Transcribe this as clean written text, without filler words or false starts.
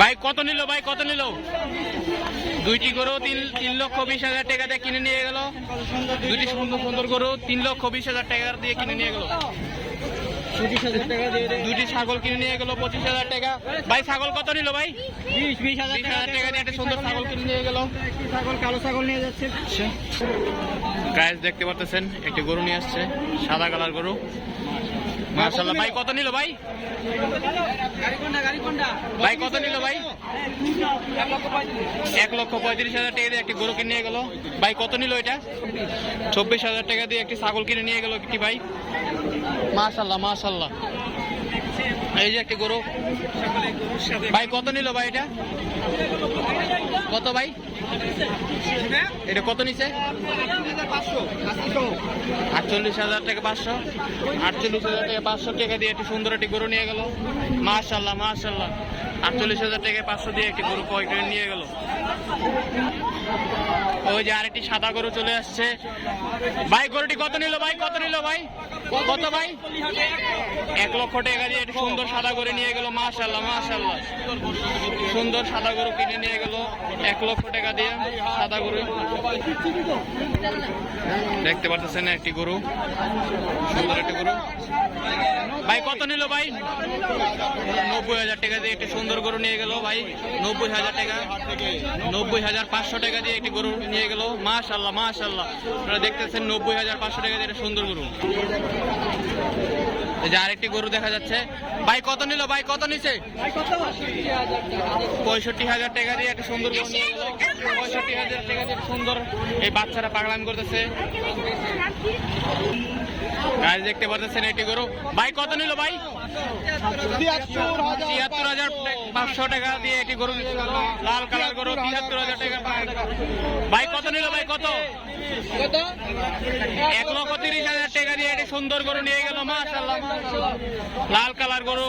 ভাই কত নিল ভাই, কত নিল? দুইটি গরু 3,20,000 টাকা দিয়ে কিনে নিয়ে গেল। দুইটি সুন্দর সুন্দর গরু 3,20,000 টাকা দিয়ে কিনে নিয়ে গেল। দুইটি ছাগল কিনে নিয়ে গেল 25,000 টাকা। ভাই ছাগল কত নিল ভাই? 20,000 টাকা দিয়ে একটা সুন্দর ছাগল কিনে নিয়ে গেল। কালো ছাগল নিয়ে যাচ্ছে। গাইস দেখতে পাচ্ছেন একটি গরু নিয়ে আসছে, সাদা কালার গরু। মাশাআল্লাহ। ভাই কত নিল ভাই? ভাই কত নিল ভাই? 1,35,000 টাকা দিয়ে একটি গরু কিনে নিয়ে গেল। ভাই কত নিল এটা? 24,000 টাকা দিয়ে একটি ছাগল কিনে নিয়ে গেল একটি ভাই। মাশাআল্লাহ মাশাআল্লাহ। এই যে একটি গরু। ভাই কত নিল ভাই এটা? কত ভাই এটা? কত নিছে? 48,000 টাকা। 48,000 টাকা 500 টাকা দিয়ে একটি সুন্দর একটি গরু নিয়ে গেল। মাশাআল্লাহ মাশাআল্লাহ। 48,000 টাকা 500 দিয়ে একটি গরু ক্রয় করে নিয়ে গেল। ওই যে আরেকটি সাদা গরু চলে আসছে। ভাই গরুটি কত নিল ভাই? কত নিল ভাই? কত ভাই? 1 লক্ষ টাকা দিয়ে একটি সুন্দর সাদা গরু নিয়ে গেল। মাশাআল্লাহ মাশাআল্লাহ। সুন্দর সাদা গরু কিনে নিয়ে গেল 1 লক্ষ টাকা দিয়ে সাদা গরু। দেখতে পাচ্ছেন একটি গরু, সুন্দর একটি গরু। ভাই কত নিল ভাই? 90,000 টাকা দিয়ে একটি সুন্দর গরু নিয়ে গেল ভাই। 90,000 টাকা। 90,500 টাকা দিয়ে একটি গরু নিয়ে গেল। মাশাআল্লাহ মাশাআল্লাহ। আপনারা দেখতেছেন 90,500 টাকা দিয়ে একটা সুন্দর গরু। এই যে আরেকটি গরু দেখা যাচ্ছে। ভাই কত নিল ভাই? কত নিছে? 65,000 টাকা দিয়ে একটা সুন্দর গরু নিয়ে গেল। 65,000 টাকা দিয়ে সুন্দর। এই বাচ্চারা পাগলামি করতেছে। গাইস দেখতে পাচ্ছেন একটি গরু। ভাই কত নিল ভাই? 73,500 টাকা দিয়ে একটি গরু নিয়ে গেল। লাল কালার গরু 73,000 টাকা। ভাই কত নিল ভাই? কত? 1,30,000 টাকা দিয়ে একটি সুন্দর গরু নিয়ে গেল। মাশাআল্লাহ মাশাআল্লাহ। লাল কালার গরু।